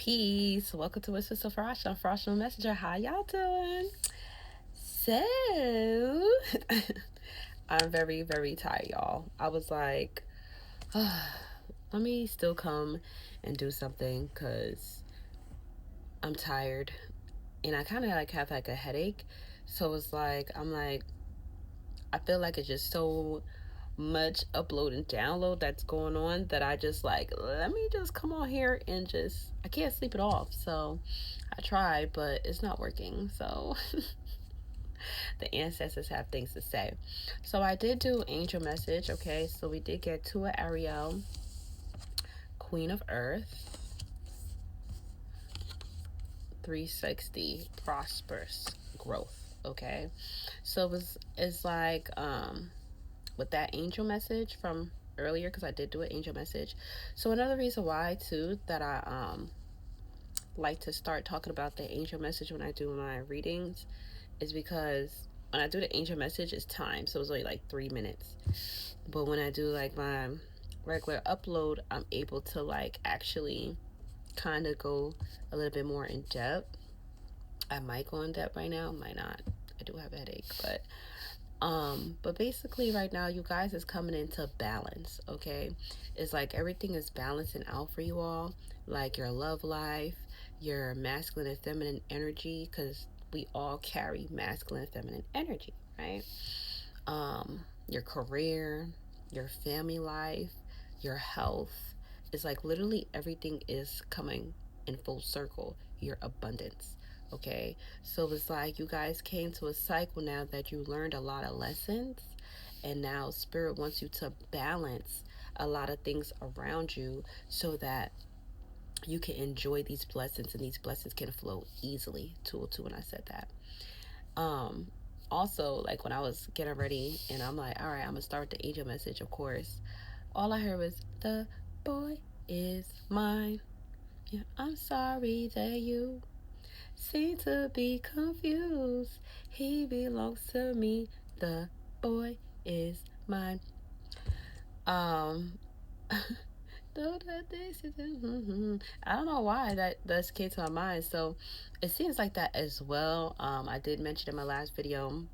Peace. Welcome to Whisper of Frosh. I'm Frosh Messenger. How y'all doing? So, I'm very, very tired, y'all. I was like, let me still come and do something because I'm tired and I kind of have like a headache. So it's like, I feel like it's just so much upload and download that's going on that I just like, let me just come on here and just, I can't sleep it off. So I tried, but it's not working. So the ancestors have things to say. So I did do angel message. Okay, so we did get Tua Ariel, Queen of Earth, 360, prosperous growth. Okay, so it's like with that angel message from earlier, because I did do an angel message. So another reason why too that I like to start talking about the angel message when I do my readings is because when I do the angel message, it's time, so it's only like 3 minutes. But when I do like my regular upload, I'm able to like actually kind of go a little bit more in depth. I might go in depth right now, might not. I do have a headache, but basically right now you guys is coming into balance. Okay, it's like everything is balancing out for you all, like your love life, your masculine and feminine energy, because we all carry masculine and feminine energy, right? Your career, your family life, your health. It's like literally everything is coming in full circle. Your abundance. Okay, so it's like you guys came to a cycle now that you learned a lot of lessons, and now Spirit wants you to balance a lot of things around you so that you can enjoy these blessings and these blessings can flow easily. Tool two when I said that. Um, Also, like when I was getting ready and I'm like, all right, I'm gonna start the angel message, of course. All I heard was, the boy is mine. Yeah, I'm sorry that you seem to be confused. He belongs to me. The boy is mine. Um, I don't know why that came to my mind. So it seems like that as well. I did mention in my last video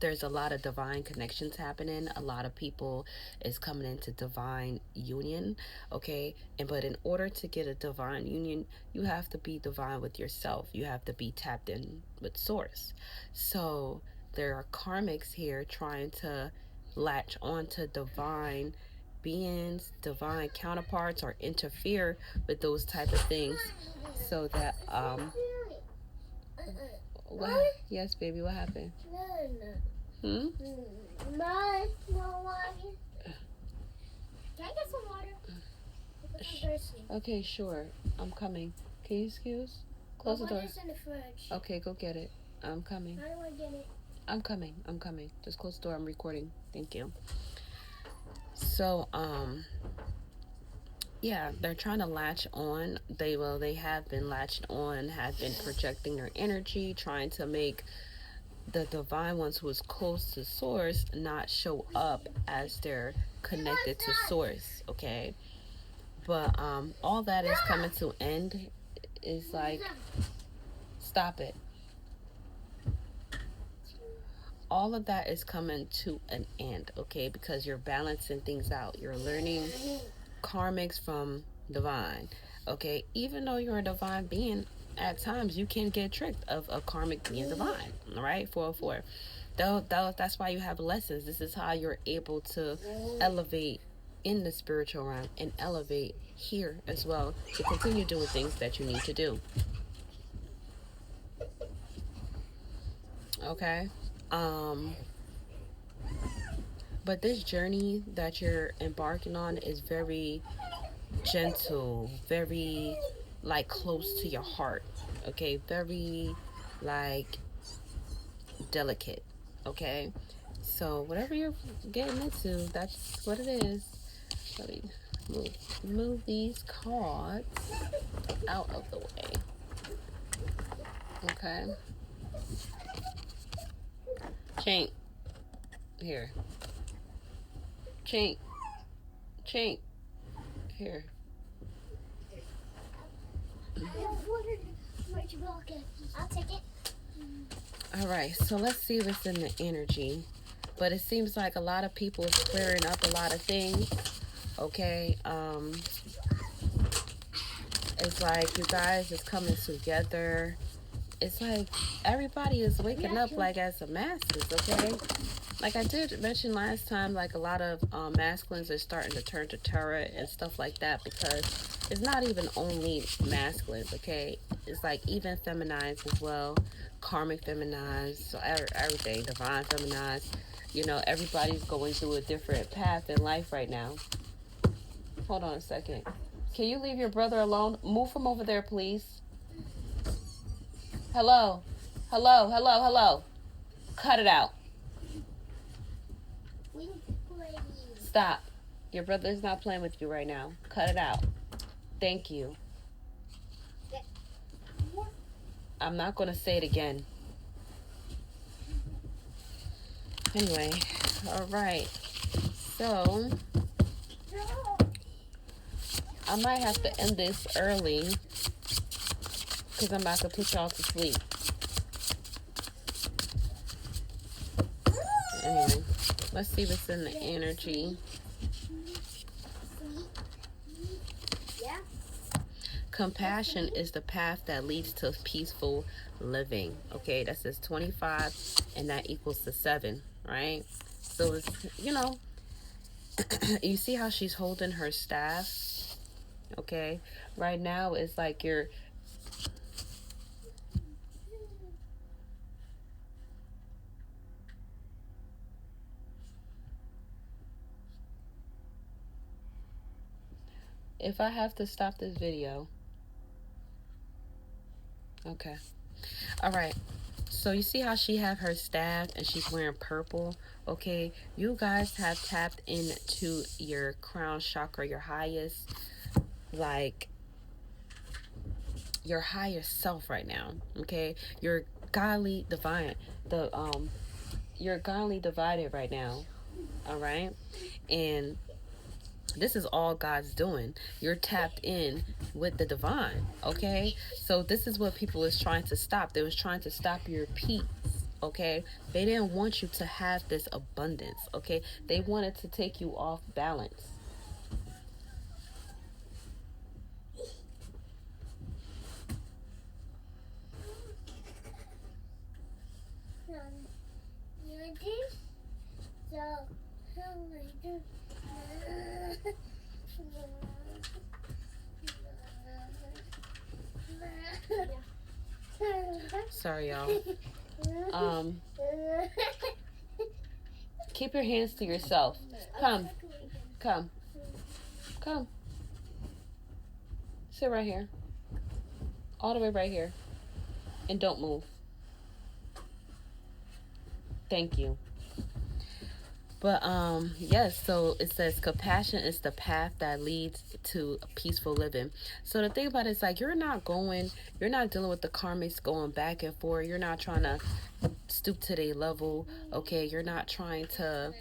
there's a lot of divine connections happening. A lot of people is coming into divine union. Okay, and but in order to get a divine union, you have to be divine with yourself. You have to be tapped in with source. So there are karmics here trying to latch onto divine beings, divine counterparts, or interfere with those type of things, so that what, yes baby, what happened? Hmm? Mom, no water. Can I get some water? I'm thirsty. Okay, sure. I'm coming. Can you excuse? Close the door. It's in the fridge. Okay, go get it. I'm coming. How do I get it? I'm coming. I'm coming. Just close the door. I'm recording. Thank you. So, yeah, they're trying to latch on. They have been latched on, have been projecting their energy, trying to make the divine ones who is close to source not show up as they're connected to source. Okay, but all that is coming to end. Is like, stop it. All of that is coming to an end. Okay, because you're balancing things out. You're learning karmics from divine. Okay, even though you're a divine being, at times you can get tricked of a karmic being divine. All right, 404. That's why you have lessons. This is how you're able to elevate in the spiritual realm and elevate here as well to continue doing things that you need to do. Okay. But this journey that you're embarking on is very gentle, very like close to your heart. Okay, very like delicate. Okay, so whatever you're getting into, that's what it is. Let me move these cards out of the way. Okay, Chink, here. Chink, here. Okay, I'll take it. All right, so let's see what's in the energy. But it seems like a lot of people is clearing up a lot of things. Okay, it's like you guys is coming together. It's like everybody is waking up like as a masses. Okay, like I did mention last time, like a lot of masculines are starting to turn to tarot and stuff like that, because it's not even only masculines. Okay, it's like even feminines as well, karmic feminines, so everything, divine feminines. You know, everybody's going through a different path in life right now. Hold on a second. Can you leave your brother alone? Move from over there, please. Hello. Hello, hello, hello. Cut it out. Stop. Your brother's not playing with you right now. Cut it out. Thank you. I'm not going to say it again. Anyway, all right. So, I might have to end this early because I'm about to put y'all to sleep. Anyway, let's see what's in the energy. Compassion is the path that leads to peaceful living. Okay, that says 25 and that equals to 7, right? So it's, you know, you see how she's holding her staff? Okay, right now it's like you're if I have to stop this video. Okay. All right. So you see how she have her staff and she's wearing purple? Okay. You guys have tapped into your crown chakra, your highest, like, your higher self right now. Okay. You're godly divine. You're godly divided right now. All right. And this is all God's doing. You're tapped in with the divine, okay? So this is what people is trying to stop. They was trying to stop your peace, okay? They didn't want you to have this abundance, okay? They wanted to take you off balance. Sorry, y'all. Keep your hands to yourself. Come. Sit right here. All the way right here. And don't move. Thank you. But yes, so it says compassion is the path that leads to peaceful living. So the thing about it is, like, you're not dealing with the karmics going back and forth. You're not trying to stoop to their level, okay? You're not trying to,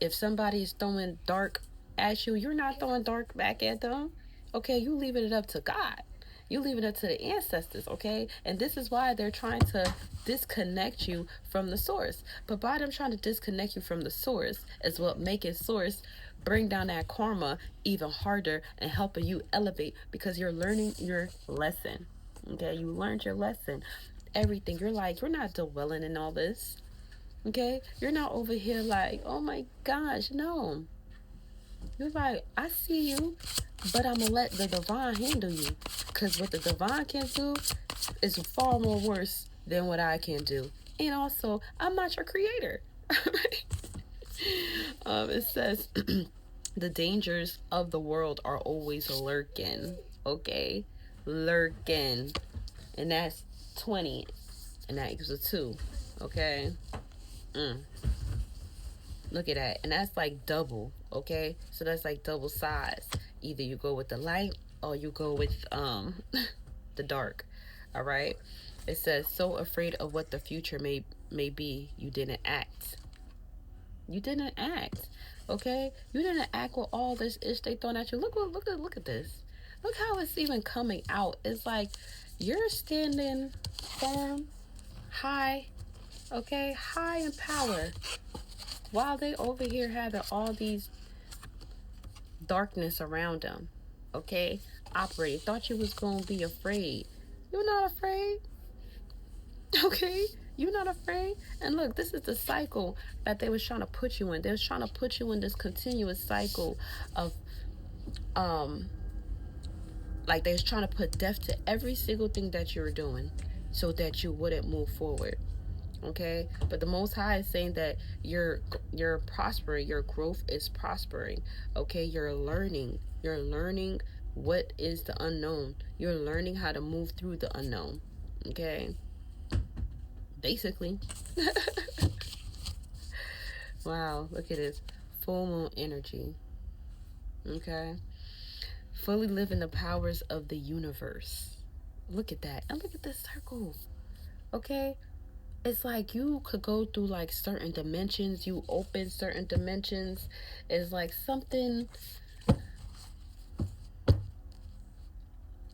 if somebody's throwing dark at you, you're not throwing dark back at them, okay? You leaving it up to God. You leave it up to the ancestors, okay? And this is why they're trying to disconnect you from the source. But by them trying to disconnect you from the source is what making source bring down that karma even harder and helping you elevate, because you're learning your lesson, okay? You learned your lesson. Everything. You're not dwelling in all this, okay? You're not over here like, oh my gosh, no. You're like, I see you, but I'm going to let the divine handle you. Because what the divine can do is far more worse than what I can do. And also, I'm not your creator. It says, the dangers of the world are always lurking. Okay? Lurking. And that's 20. And that equals a 2. Okay? Look at that. And that's like double, okay? So that's like double size. Either you go with the light or you go with the dark. All right? It says, so afraid of what the future may be, you didn't act. You didn't act. Okay? You didn't act with all this ish they throwing at you. Look at this. Look how it's even coming out. It's like you're standing firm, high, okay, high in power, while they over here having all these darkness around them, okay, operating. Thought you was gonna be afraid. You're not afraid, okay? You're not afraid. And look, this is the cycle that they was trying to put you in. They was trying to put you in this continuous cycle of um like they was trying to put death to every single thing that you were doing so that you wouldn't move forward. Okay, but the Most High is saying that you're prospering, your growth is prospering. Okay, you're learning what is the unknown, you're learning how to move through the unknown. Okay, basically. Wow, look at this full moon energy. Okay, fully living the powers of the universe. Look at that, and look at this circle. Okay, it's like you could go through like certain dimensions, you open certain dimensions. It's like something,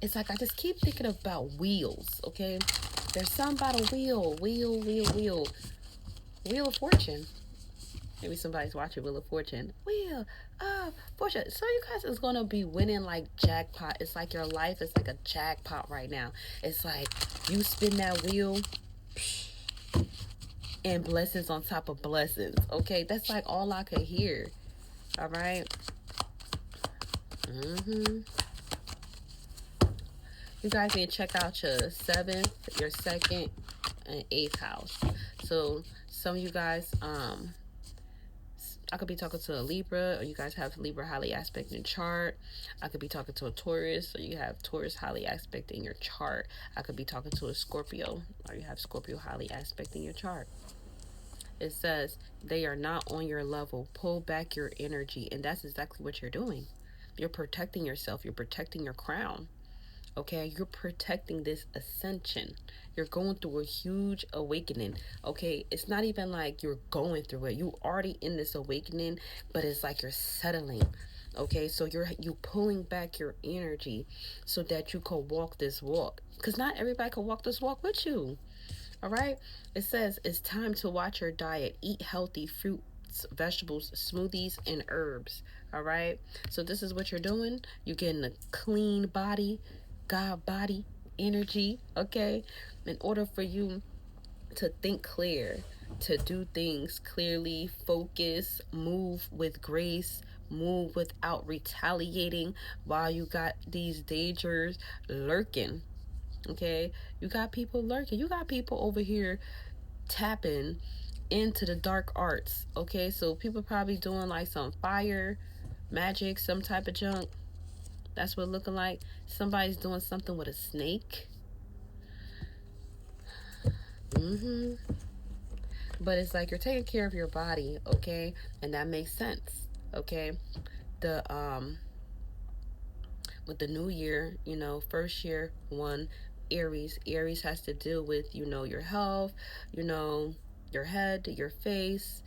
it's like I just keep thinking about wheels. Okay, there's something about a wheel of fortune. Maybe somebody's watching Wheel of Fortune. Wheel of Fortune. So you guys is gonna be winning like jackpot. It's like your life is like a jackpot right now. It's like you spin that wheel and blessings on top of blessings. Okay, that's like all I could hear. All right. You guys need to check out your 7th, your 2nd, and 8th house. So some of you guys, I could be talking to a Libra, or you guys have Libra highly aspect in your chart. I could be talking to a Taurus, or you have Taurus highly aspect in your chart. I could be talking to a Scorpio, or you have Scorpio highly aspect in your chart. It says they are not on your level. Pull back your energy, and that's exactly what you're doing. You're protecting yourself. You're protecting your crown. Okay, you're protecting this ascension. You're going through a huge awakening. Okay, it's not even like you're going through it. You already in this awakening, but it's like you're settling. Okay, so you pulling back your energy so that you can walk this walk, because not everybody can walk this walk with you. All right, it says it's time to watch your diet. Eat healthy fruits, vegetables, smoothies, and herbs. All right, so this is what you're doing. You're getting a clean body, God body energy. Okay, in order for you to think clear, to do things clearly, focus, move with grace, move without retaliating while you got these dangers lurking. Okay, you got people lurking. You got people over here tapping into the dark arts. Okay, so people probably doing like some fire, magic, some type of junk. That's what it's looking like. Somebody's doing something with a snake. But it's like you're taking care of your body, okay, and that makes sense. Okay, the with the new year, first year one, Aries has to deal with, your health, your head, your face,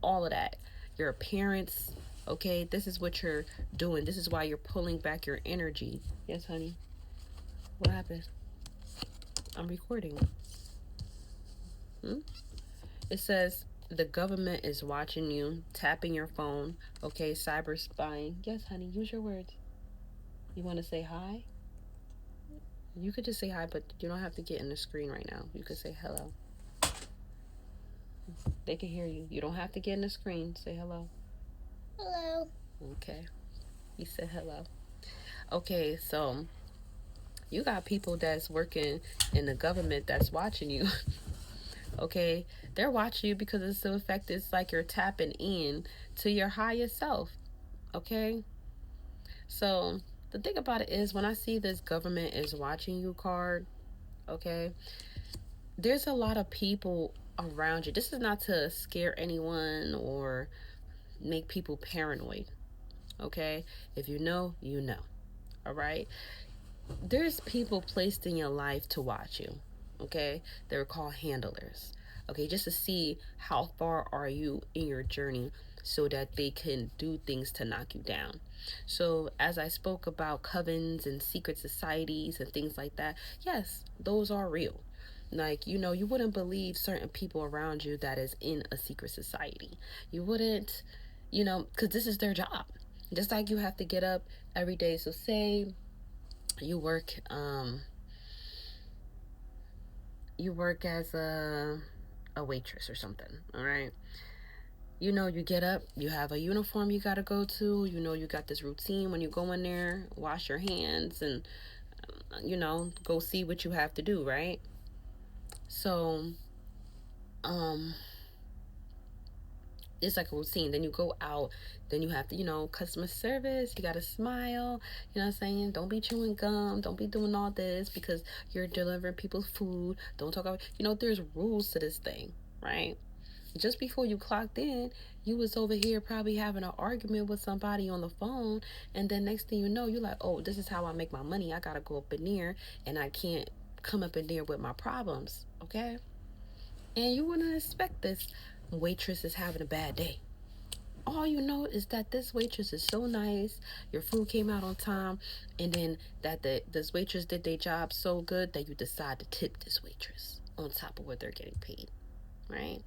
all of that, your appearance. Okay, this is what you're doing. This is why you're pulling back your energy. Yes, honey. What happened? I'm recording. It says the government is watching you, tapping your phone. Okay, cyber spying. Yes, honey, use your words. You want to say hi? You could just say hi, but you don't have to get in the screen right now. You could say hello. They can hear you. You don't have to get in the screen. Say hello. Hello. Okay. You said hello. Okay, so you got people that's working in the government that's watching you. Okay, they're watching you because it's the fact it's like you're tapping in to your higher self. Okay, so the thing about it is, when I see this government is watching you card, okay, there's a lot of people around you. This is not to scare anyone or make people paranoid. Okay, if you know, you know. All right, there's people placed in your life to watch you. Okay, they're called handlers. Okay, just to see how far are you in your journey so that they can do things to knock you down. So as I spoke about covens and secret societies and things like that, yes, those are real. Like, you wouldn't believe certain people around you that is in a secret society. You wouldn't, because this is their job. Just like you have to get up every day. So say you work as a waitress or something, all right? You get up, you have a uniform you got to go to, you got this routine when you go in there, wash your hands and go see what you have to do, right? So um it's like a routine. Then you go out, then you have to, customer service, you gotta smile, you know what I'm saying? Don't be chewing gum, don't be doing all this because you're delivering people's food. Don't talk about, there's rules to this thing, right? Just before you clocked in, you was over here probably having an argument with somebody on the phone, and then next thing you know, you're like, oh, this is how I make my money. I gotta go up in there, and I can't come up in there with my problems, okay? And you wouldn't expect this waitress is having a bad day. All you know is that this waitress is so nice, your food came out on time, and then that this waitress did their job so good that you decide to tip this waitress on top of what they're getting paid, right?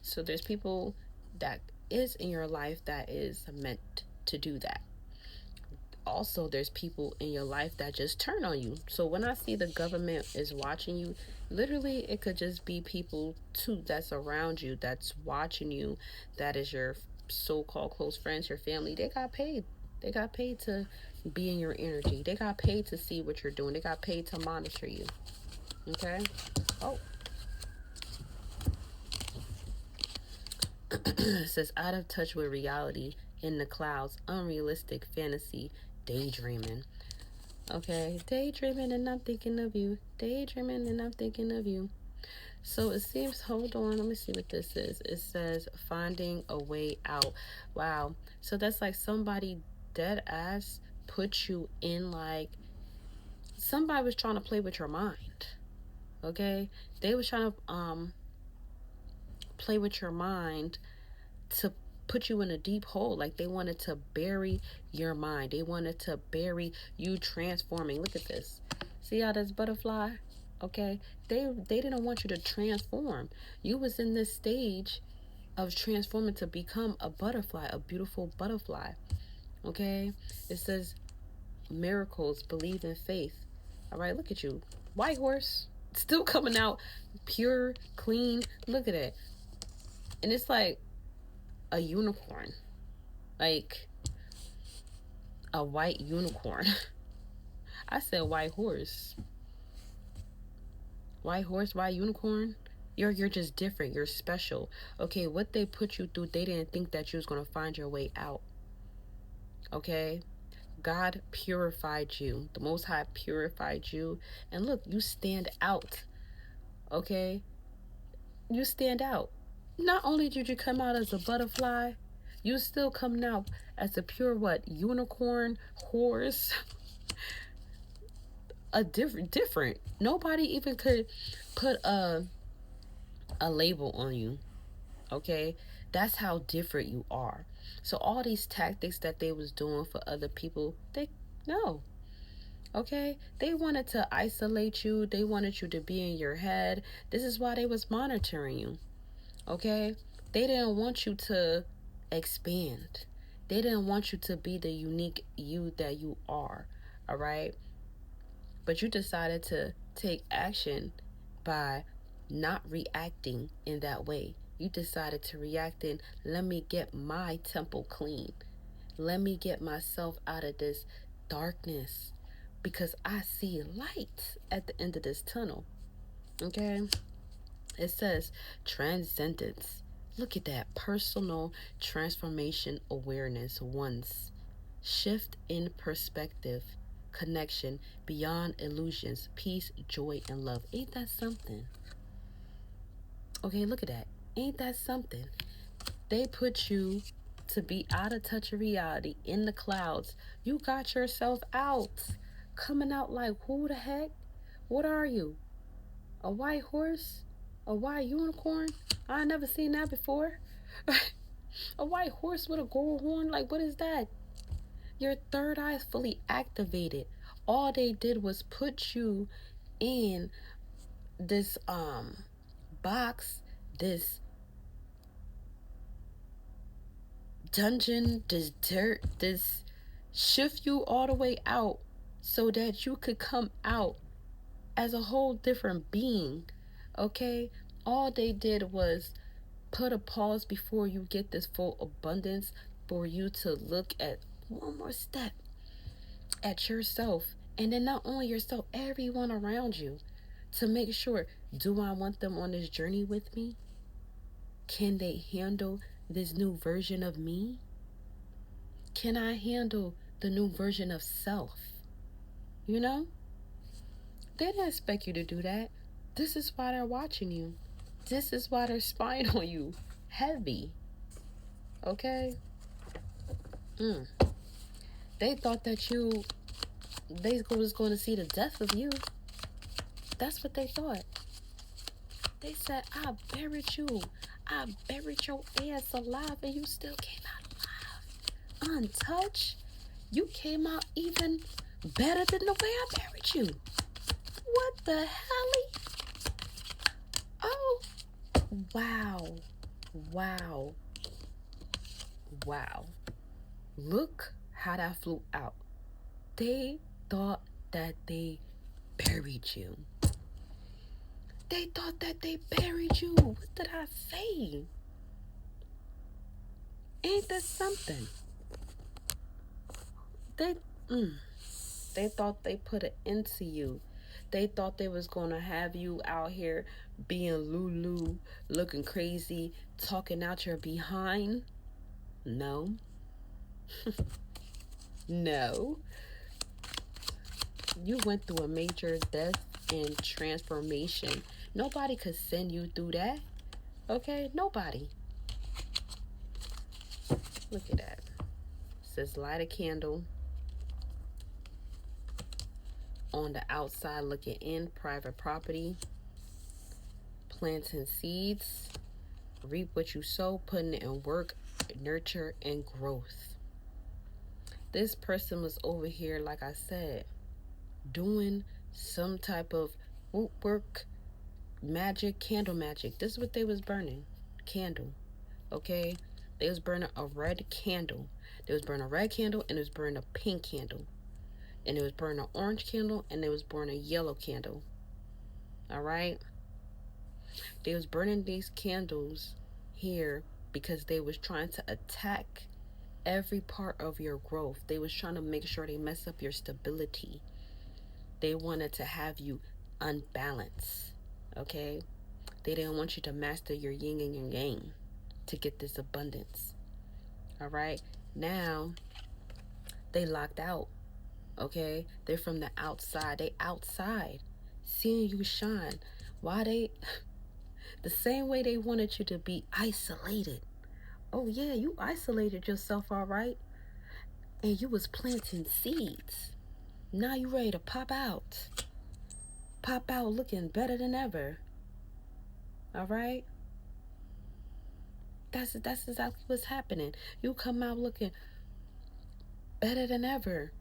So there's people that is in your life that is meant to do that. Also, there's people in your life that just turn on you. So when I see the government is watching you, literally it could just be people too that's around you, that's watching you, that is your so-called close friends, your family. They got paid to be in your energy. They got paid to see what you're doing. They got paid to monitor you. Okay. Oh. It says out of touch with reality, in the clouds, unrealistic fantasy, daydreaming. Okay, daydreaming and I'm thinking of you. Daydreaming and I'm thinking of you. So it seems, hold on, let me see what this is. It says finding a way out. Wow. So that's like somebody dead ass put you in, like somebody was trying to play with your mind. Okay? They was trying to play with your mind to put you in a deep hole. Like they wanted to bury your mind. They wanted to bury you transforming. Look at this. See how this butterfly? Okay, they didn't want you to transform. You was in this stage of transforming to become a butterfly, a beautiful butterfly. Okay, it says miracles, believe in faith. All right, look at you, white horse, still coming out pure, clean. Look at it, and it's like a unicorn, like a white unicorn. I said white horse. White horse, white unicorn. You're just different. You're special. Okay, what they put you through, they didn't think that you was gonna find your way out. Okay? God purified you. The Most High purified you. And look, you stand out. Okay? You stand out. Not only did you come out as a butterfly, you still come out as a pure what? Unicorn, horse. A different. Nobody even could put a label on you. Okay? That's how different you are. So all these tactics that they was doing for other people, they no. Okay? They wanted to isolate you. They wanted you to be in your head. This is why they was monitoring you. Okay? They didn't want you to expand. They didn't want you to be the unique you that you are. All right? But you decided to take action by not reacting in that way. You decided to react in, let me get my temple clean. Let me get myself out of this darkness because I see light at the end of this tunnel. Okay? It says transcendence. Look at that. Personal transformation awareness once. Shift in perspective. Connection beyond illusions. Peace, joy, and love. Ain't that something? Okay, look at that. Ain't that something? They put you to be out of touch of reality in the clouds. You got yourself out. Coming out like, who the heck? What are you? A white horse? A white unicorn? I never seen that before. A white horse with a gold horn? Like, what is that? Your third eye is fully activated. All they did was put you in this box, this dungeon, this dirt, this shift you all the way out so that you could come out as a whole different being. Okay? All they did was put a pause before you get this full abundance for you to look at one more step at yourself, and then not only yourself, everyone around you, to make sure, do I want them on this journey with me? Can they handle this new version of me? Can I handle the new version of self? You know? They didn't expect you to do that. This is why they're watching you. This is why they're spying on you. Heavy. Okay? They thought that they was going to see the death of you. That's what they thought. They said, I buried you. I buried your ass alive, and you still came out alive. Untouched. You came out even better than the way I buried you. What the hell? Oh. Wow. Wow. Wow. Look how that flew out. They thought that they buried you. They thought that they buried you. What did I say? Ain't this something? They thought they put an end to you. They thought they was gonna have you out here being Lulu, looking crazy, talking out your behind. No. No. You went through a major death and transformation. Nobody could send you through that. Okay? Nobody. Look at that. It says light a candle. On the outside looking in, private property. Planting seeds. Reap what you sow, putting it in work, nurture, and growth. This person was over here, like I said, doing some type of work, magic, candle magic. This is what they was burning. Candle. Okay? They was burning a red candle. They was burning a red candle, and it was burning a pink candle. And it was burning an orange candle, and it was burning a yellow candle. Alright? They was burning these candles here because they was trying to attack every part of your growth. They was trying to make sure they mess up your stability. They wanted to have you unbalanced. Okay? They didn't want you to master your yin and your yang to get this abundance. Alright? Now, they locked out. Okay? They're from the outside. They outside. Seeing you shine. Why they... The same way they wanted you to be isolated. Oh yeah, you isolated yourself, alright? And you was planting seeds. Now you ready to pop out. Pop out looking better than ever. Alright? That's exactly what's happening. You come out looking better than ever.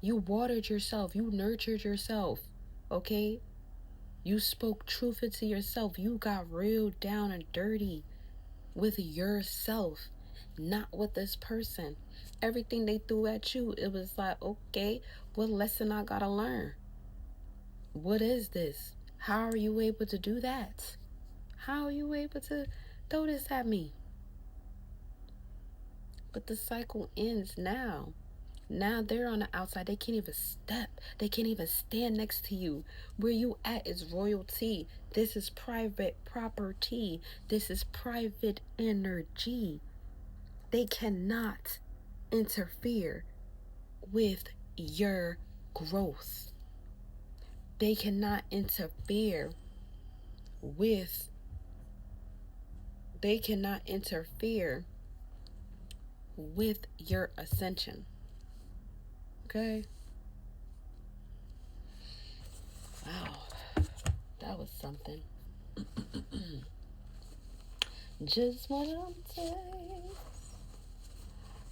You watered yourself. You nurtured yourself. Okay? You spoke truth into yourself. You got real down and dirty with yourself, not with this person. Everything they threw at you, it was like, okay, what lesson I gotta learn? What is this? How are you able to do that? How are you able to throw this at me? But the cycle ends now. Now they're on the outside. They can't even step. They can't even stand next to you. Where you at is royalty. This is private property. This is private energy. They cannot interfere with your growth. They cannot interfere with your ascension. Okay? Wow. That was something. Just one taste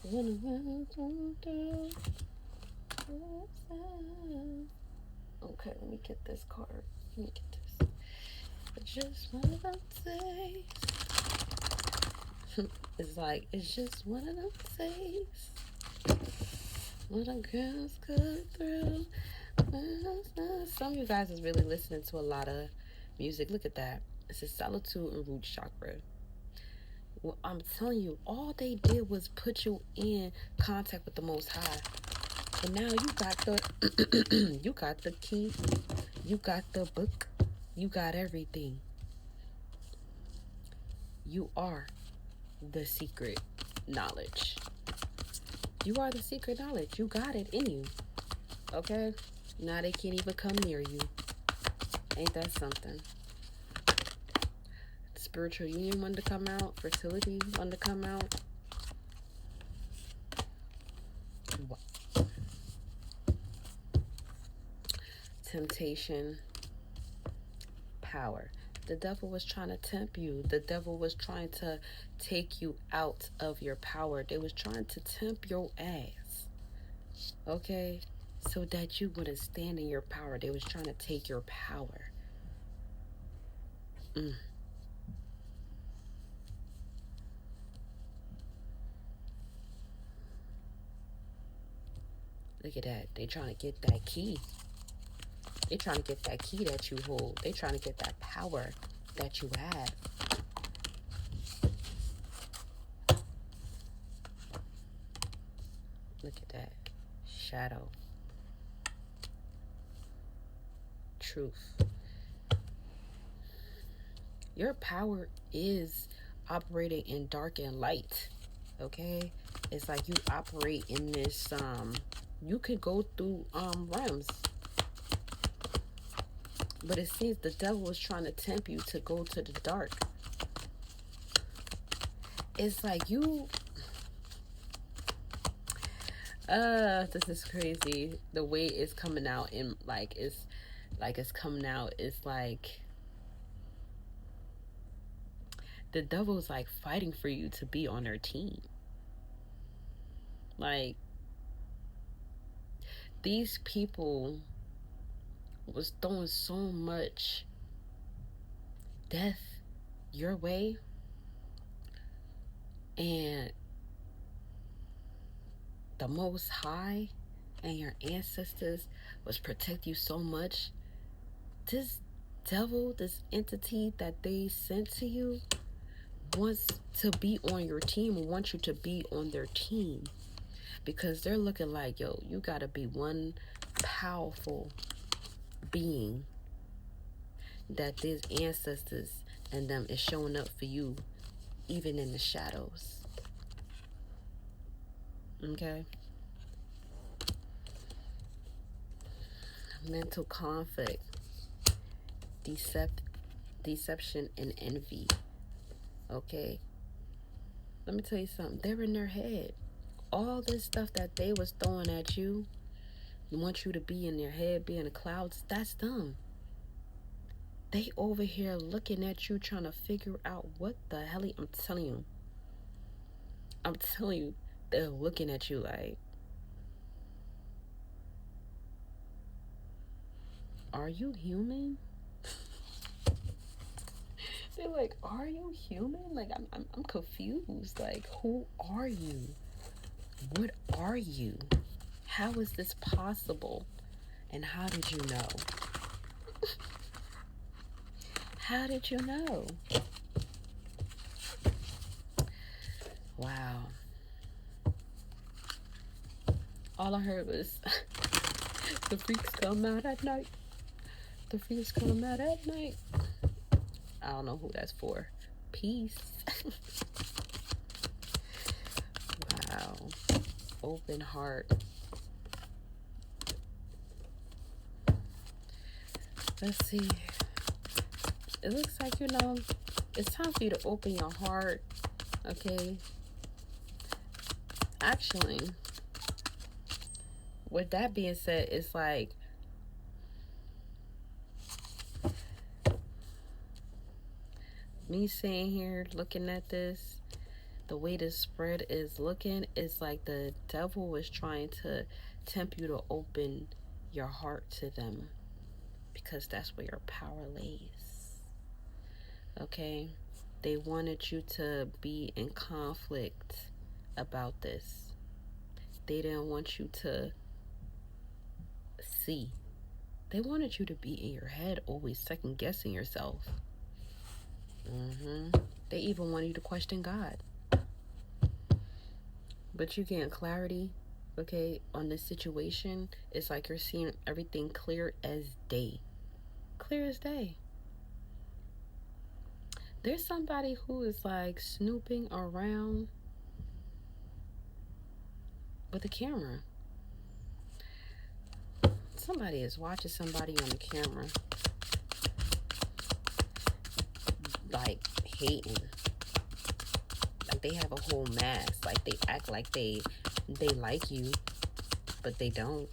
Okay, let me get this card. Let me get this. Just one of them days. It's like, it's just one of them days. What a girls go through. Some of you guys is really listening to a lot of music. Look at that. It's a solitude and root chakra. Well, I'm telling you, all they did was put you in contact with the Most High. And now you got the you got the key, you got the book, you got everything. You are the secret knowledge. You are the secret knowledge. You got it in you. Okay? Now they can't even come near you. Ain't that something? Spiritual union wanted to come out. Fertility wanted to come out. Temptation. Power. The devil was trying to tempt you. The devil was trying to take you out of your power. They was trying to tempt your ass. Okay? So that you wouldn't stand in your power. They was trying to take your power. Look at that. They trying to get that key. They trying to get that key that you hold. They trying to get that power that you have. Look at that. Shadow. Truth. Your power is operating in dark and light. Okay? It's like you operate in this you could go through realms. But it seems the devil is trying to tempt you to go to the dark. It's like you this is crazy. The way it's coming out in it's coming out, it's like the devil's like fighting for you to be on their team. Like, these people was throwing so much death your way, and the Most High and your ancestors was protect you so much. This devil, this entity that they sent to you, wants to be on your team, or wants you to be on their team, because they're looking like, yo, you gotta be one powerful being that these ancestors and them is showing up for you, even in the shadows. Okay? Mental conflict, deception, and envy. Okay? Let me tell you something. They're in their head. All this stuff that they was throwing at you, want you to be in their head, be in the clouds, that's them. They over here looking at you, trying to figure out what the hell. I'm telling you, they're looking at you like, are you human? They're like, are you human? Like, I'm confused. Like, who are you? What are you? How is this possible? And how did you know? How did you know? Wow. All I heard was the freaks come out at night. The freaks come out at night. I don't know who that's for. Peace. Wow. Open heart. Let's see. It looks like, it's time for you to open your heart. Okay? Actually, with that being said, it's like, me sitting here looking at this, The way this spread is looking is like the devil was trying to tempt you to open your heart to them, because that's where your power lays. Okay? They wanted you to be in conflict about this. They didn't want you to see. They wanted you to be in your head, always second guessing yourself. They even wanted you to question God. But you getting clarity, okay, on this situation. It's like you're seeing everything clear as day. Clear as day. There's somebody who is like snooping around with a camera. Somebody is watching somebody on the camera, like hating. Like they have a whole mask. Like they act like they like you, but they don't.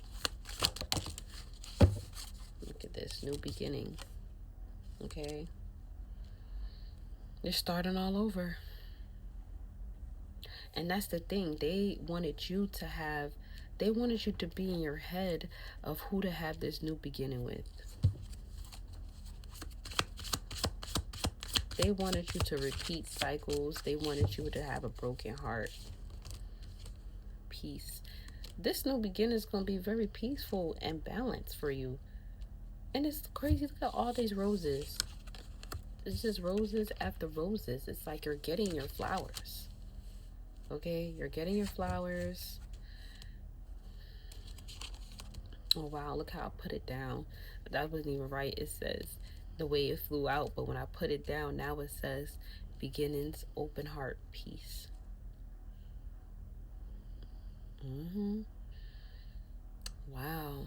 Look at this new beginning. Okay, they're starting all over. And that's the thing. They wanted you to be in your head of who to have this new beginning with. They wanted you to repeat cycles. They wanted you to have a broken heart. Peace. This new beginning is going to be very peaceful and balanced for you. And it's crazy. Look at all these roses. It's just roses after roses. It's like you're getting your flowers. Okay? You're getting your flowers. Oh, wow. Look how I put it down. That wasn't even right. It says the way it flew out. But when I put it down, now it says beginnings, open heart, peace. Wow.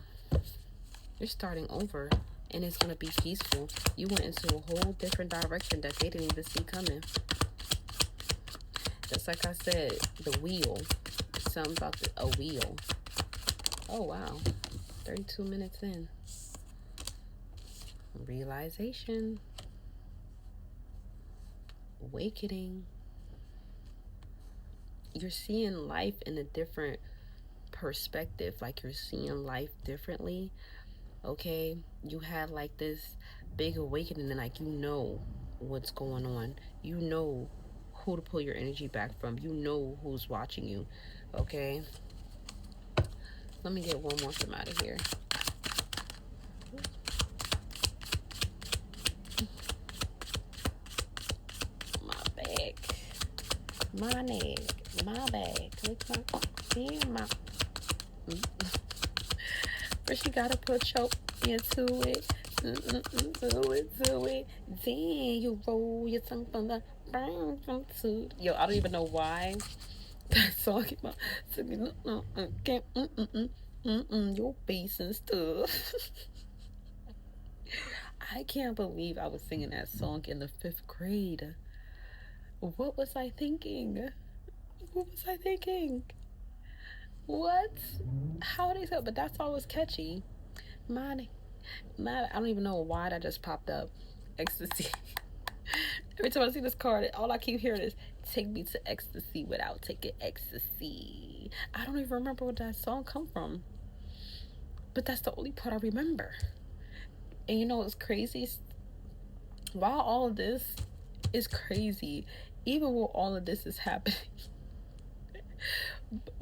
You're starting over. And it's going to be peaceful. You went into a whole different direction that they didn't even see coming. Just like I said, the wheel. Something about a wheel. Oh, wow. 32 minutes in. Realization. Awakening. You're seeing life in a different perspective. Like you're seeing life differently. Okay? You had like this big awakening and like you know what's going on. You know who to pull your energy back from. You know who's watching you. Okay? Let me get one more from out of here. My bag. My neck. My bag. First you gotta put your into it. Do it. Then you roll your tongue from the burn from to. Yo, I don't even know why that song came out. Your face and stuff. I can't believe I was singing that song in the 5th grade. What was I thinking? What was I thinking? What? How did they say? But that's always catchy. I don't even know why that just popped up. Ecstasy. Every time I see this card, all I keep hearing is "Take me to ecstasy without taking ecstasy." I don't even remember where that song come from. But that's the only part I remember. And you know what's crazy? While all of this is crazy, even while all of this is happening,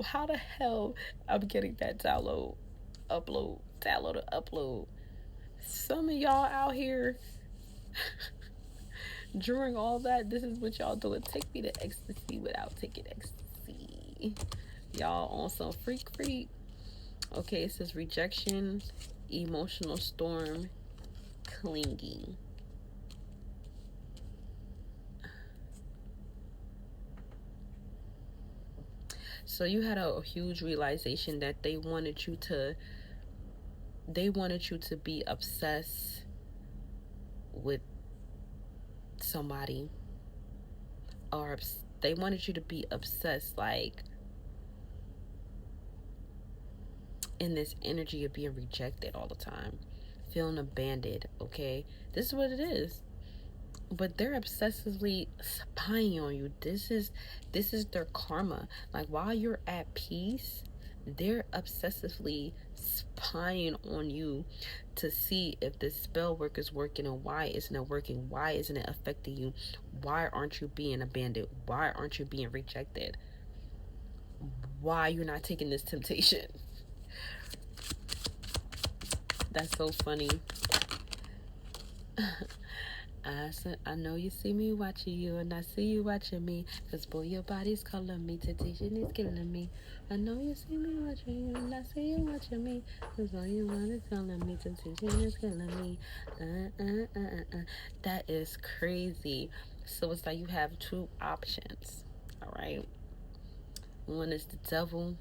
how the hell I'm getting that download, upload? Some of y'all out here during all that, this is what y'all doing. Take me to ecstasy without taking ecstasy. Y'all on some freak. Okay, it says rejection, emotional storm, clinging. So you had a huge realization that they wanted you to be obsessed with somebody, or they wanted you to be obsessed, like in this energy of being rejected all the time, feeling abandoned. Okay, this is what it is. but they're obsessively spying on you. This is their karma. Like, while you're at peace, they're obsessively spying on you to see if this spell work is working and why isn't it working, why isn't it affecting you, why aren't you being abandoned, why aren't you being rejected, why you're not taking this temptation. That's so funny. I know you see me watching you, and I see you watching me. Cause boy, your body's calling me, temptation is killing me. I know you see me watching you, and I see you watching me. Cause all you want is calling me, temptation is killing me. That is crazy. So it's like you have two options, all right? One is the devil,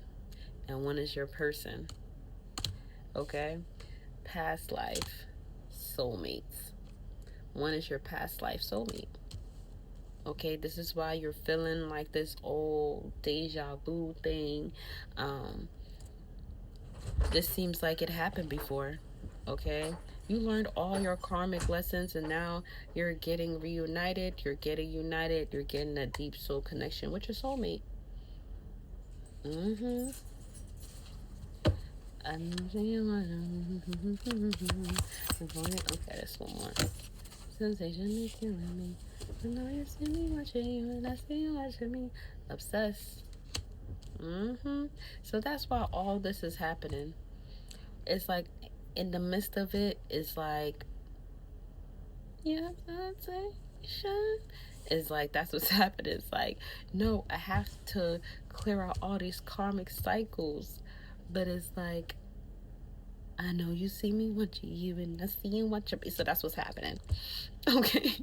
and one is your person, okay? Past life, soulmates. One is your past life soulmate. Okay, this is why you're feeling like this old deja vu thing. This seems like it happened before. Okay, you learned all your karmic lessons, and now you're getting reunited. You're getting united. You're getting a deep soul connection with your soulmate. Okay, that's one more. Sensation is killing me. I know you see me watching you, and I see you watching me. Obsessed. So that's why all this is happening. It's like, in the midst of it, it's like, yeah, sensation. It's like, that's what's happening. It's like, no, I have to clear out all these karmic cycles. But it's like, I know you see me watching you, and I see you watching me. So that's what's happening. Okay.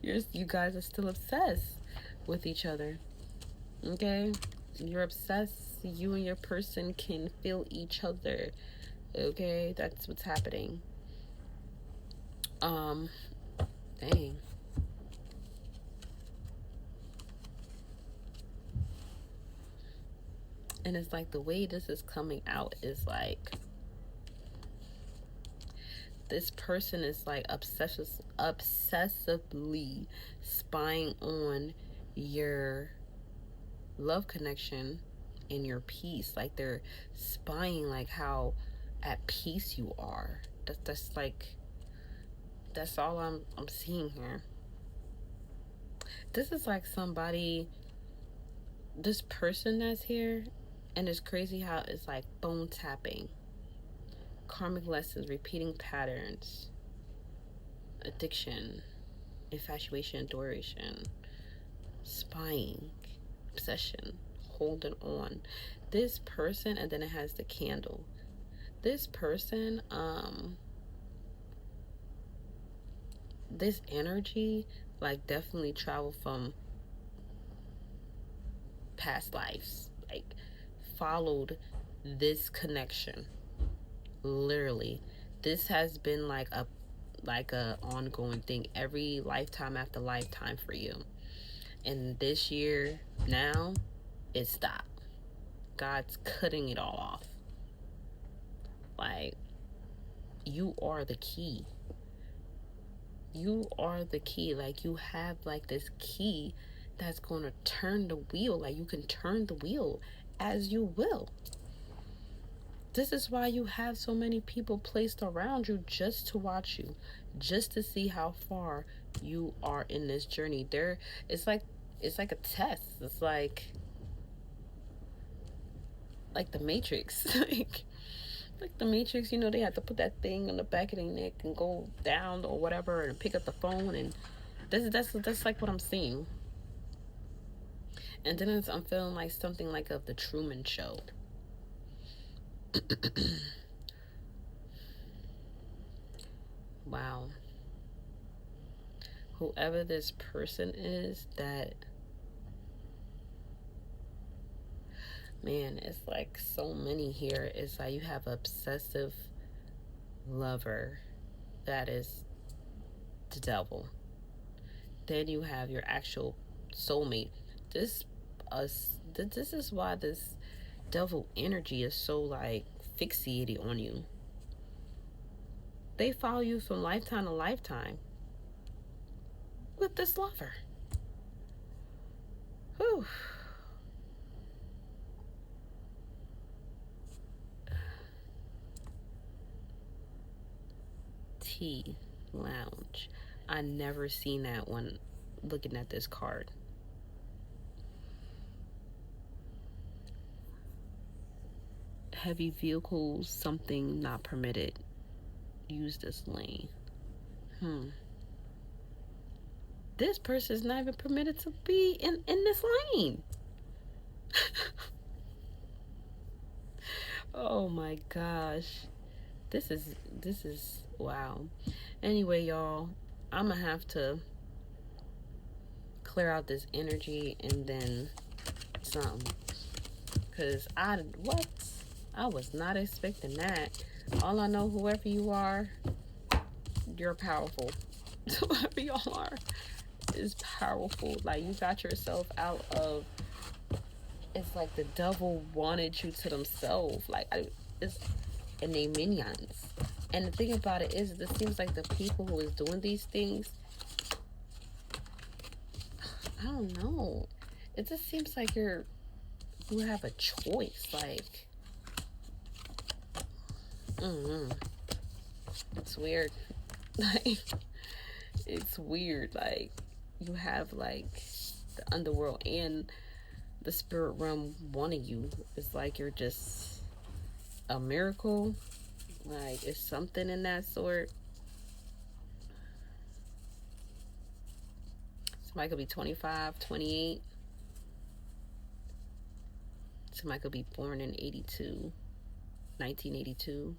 You guys are still obsessed with each other. Okay? You're obsessed. You and your person can feel each other. Okay? That's what's happening. Dang. And it's like, the way this is coming out is like, this person is like obsessively spying on your love connection and your peace. Like, they're spying like how at peace you are. That's like, that's all I'm seeing here. This is like somebody, this person that's here, and it's crazy how it's like bone tapping, karmic lessons, repeating patterns, addiction, infatuation, adoration, spying, obsession, holding on. This person, and then it has the candle. This person, this energy, like, definitely traveled from past lives. Like, followed this connection. Literally, this has been like a ongoing thing every lifetime after lifetime for you. And this year now, it stopped. God's cutting it all off. Like, you are the key. You are the key. Like, you have like this key that's going to turn the wheel. Like, you can turn the wheel as you will. This is why you have so many people placed around you just to watch you, just to see how far you are in this journey. It's like a test. It's like the Matrix. like the Matrix, they have to put that thing on the back of their neck and go down or whatever and pick up the phone, and that's like what I'm seeing. And then I'm feeling like something like of the Truman Show. Wow. Whoever this person is, that, man, it's like so many here. It's like you have an obsessive lover that is the devil. Then you have your actual soulmate. This is why this devil energy is so like fixated on you. They follow you from lifetime to lifetime with this lover. Whew. Tea Lounge. I never seen that one looking at this card. Heavy vehicles, something not permitted. Use this lane. This person is not even permitted to be in this lane. Oh my gosh. This is wow. Anyway, y'all, I'm gonna have to clear out this energy and then some, because I was not expecting that. All I know, whoever you are, you're powerful. Whoever y'all are is powerful. Like, you got yourself out of, it's like the devil wanted you to themselves. Like, it's, and they minions. And the thing about it is, it seems like the people who is doing these things, I don't know. It just seems like you have a choice. Like, it's weird. Like, it's weird. Like, you have like the underworld and the spirit realm wanting you. It's like you're just a miracle. Like, it's something in that sort. Somebody could be 25, 28. Somebody could be born in 82, 1982.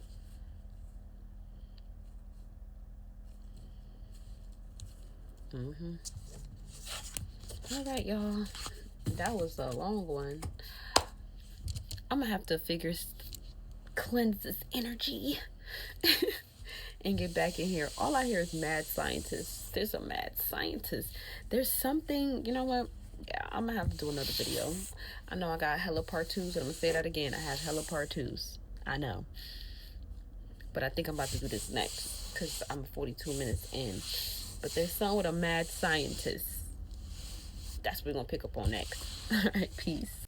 All right, y'all. That was a long one. I'm gonna have to cleanse this energy and get back in here. All I hear is mad scientists. There's a mad scientist. There's something, you know what? Yeah, I'm gonna have to do another video. I know I got hella part twos, and I'm gonna say that again. I have hella part twos. I know. But I think I'm about to do this next because I'm 42 minutes in. But there's something with a mad scientist. That's what we're gonna pick up on next. All right, peace.